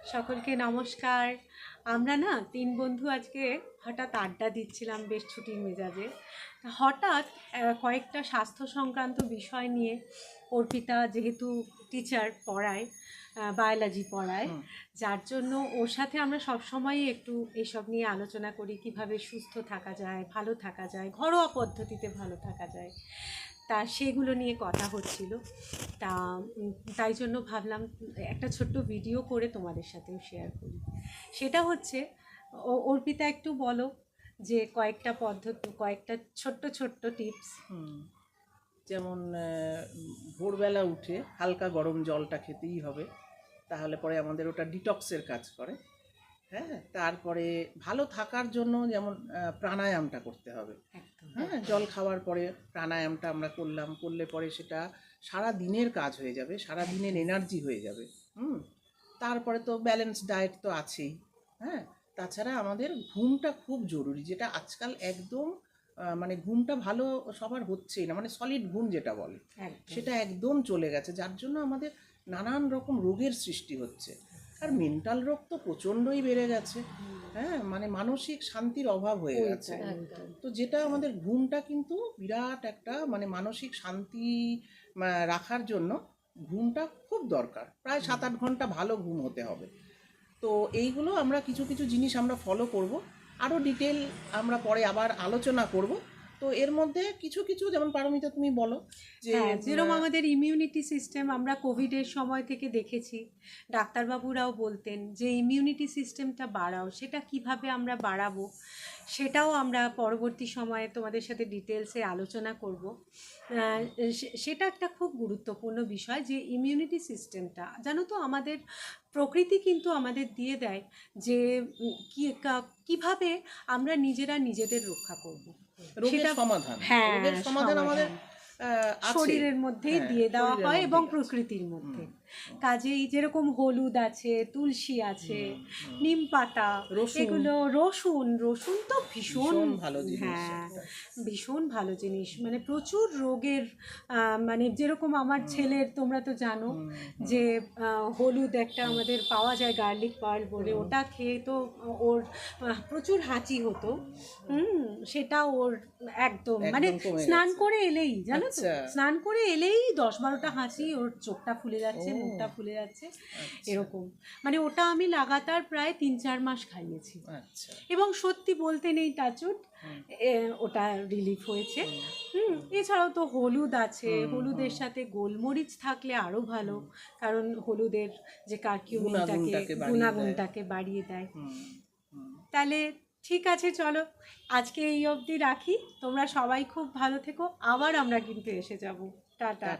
সকলকে নমস্কার। আমরা না ৩ বন্ধু আজকে হঠাৎ আড্ডা দিচ্ছিলাম বেশ ছুটির মেজাজে। হঠাৎ কয়েকটা স্বাস্থ্য সংক্রান্ত বিষয় নিয়ে অর্পিতা যেহেতু টিচার পড়ায়, বায়োলজি পড়ায়, যার জন্য ওর সাথে আমরা সবসময়ই একটু এসব নিয়ে আলোচনা করি, কিভাবে সুস্থ থাকা যায়, ভালো থাকা যায়, ঘরোয়া পদ্ধতিতে ভালো থাকা যায়। তা সেগুলো নিয়ে কথা হচ্ছিল। তা তাই জন্য ভাবলাম একটা ছোট্ট ভিডিও করে তোমাদের সাথেও শেয়ার করি। সেটা হচ্ছে, অর্পিতা একটু বলো যে কয়েকটা পদ্ধতি, কয়েকটা ছোট্ট ছোট্ট টিপস। যেমন ভোরবেলা উঠে হালকা গরম জলটা খেতেই হবে, তাহলে পরে আমাদের ওটা ডিটক্সের কাজ করে। হ্যাঁ, তারপরে ভালো থাকার জন্য যেমন প্রাণায়ামটা করতে হবে। হ্যাঁ, জল খাওয়ার পরে প্রাণায়ামটা আমরা করলে পরে সেটা সারা দিনের কাজ হয়ে যাবে, সারা দিনের এনার্জি হয়ে যাবে। তারপরে তো ব্যালেন্স ডায়েট তো আছেই। হ্যাঁ, তাছাড়া আমাদের ঘুমটা খুব জরুরি, যেটা আজকাল একদম মানে ঘুমটা ভালো সবার হচ্ছেই না, মানে সলিড ঘুম যেটা বলে সেটা একদম চলে গেছে, যার জন্য আমাদের নানান রকম রোগের সৃষ্টি হচ্ছে। আর মেন্টাল রোগ তো প্রচণ্ডই বেড়ে গেছে। হ্যাঁ, মানে মানসিক শান্তির অভাব হয়ে গেছে। তো যেটা আমাদের ঘুমটা কিন্তু বিরাট একটা মানে মানসিক শান্তি রাখার জন্য ঘুমটা খুব দরকার, প্রায় 7-8 ঘন্টা ভালো ঘুম হতে হবে। তো এইগুলো আমরা কিছু কিছু জিনিস আমরা ফলো করব, আরও ডিটেল আমরা পরে আবার আলোচনা করব। তো এর মধ্যে কিছু কিছু যেমন পারমিতা তুমি বলো যে যেরকম আমাদের ইমিউনিটি সিস্টেম আমরা কোভিডের সময় থেকে দেখেছি, ডাক্তারবাবুরাও বলতেন যে ইমিউনিটি সিস্টেমটা বাড়াও। সেটা কিভাবে আমরা বাড়াবো সেটাও আমরা পরবর্তী সময়ে তোমাদের সাথে ডিটেলসে আলোচনা করব। সেটা একটা খুব গুরুত্বপূর্ণ বিষয় যে ইমিউনিটি সিস্টেমটা, জানো তো আমাদের প্রকৃতি কিন্তু আমাদের দিয়ে দেয় যে কিভাবে আমরা নিজেরা নিজেদের রক্ষা করব। রোগের সমাধান, হ্যাঁ, রোগের সমাধান আমাদের শরীরের মধ্যেই দিয়ে দেওয়া হয় এবং প্রকৃতির মধ্যে। কাজেই যেরকম হলুদ আছে, তুলসী আছে, নিম পাতা, এগুলো, রসুন তো ভীষণ ভালো জিনিস। হ্যাঁ, ভীষণ ভালো জিনিস। মানে প্রচুর রোগের মানে যেরকম আমার ছেলের, তোমরা তো জানো যে হলুদ একটা আমাদের পাওয়া যায়, গার্লিক পার্ল বলে, ওটা খেয়ে তো ওর প্রচুর হাঁচি হতো। সেটা ওর একদম মানে স্নান করে এলেই, জানো তো, স্নান করে এলেই 10-12টা হাঁচি, ওর চোখটা ফুলে যাচ্ছে, মুখটা ফুলে যাচ্ছে, এরকম। মানে ওটা আমি লাগাতার প্রায় 3-4 মাস খাইয়েছি এবং সত্যি বলতে নেই, টাচউড, ওটা রিলিফ হয়েছে। এছাড়াও তো হলুদ আছে, হলুদের সাথে গোলমরিচ থাকলে আরও ভালো, কারণ হলুদের যে গুণাগুণটাকে বাড়িয়ে দেয়। তাহলে ঠিক আছে, চলো আজকে এই অবধি রাখি। তোমরা সবাই খুব ভালো থেকো, আবার আমরা কিন্তু এসে যাব। টাটা।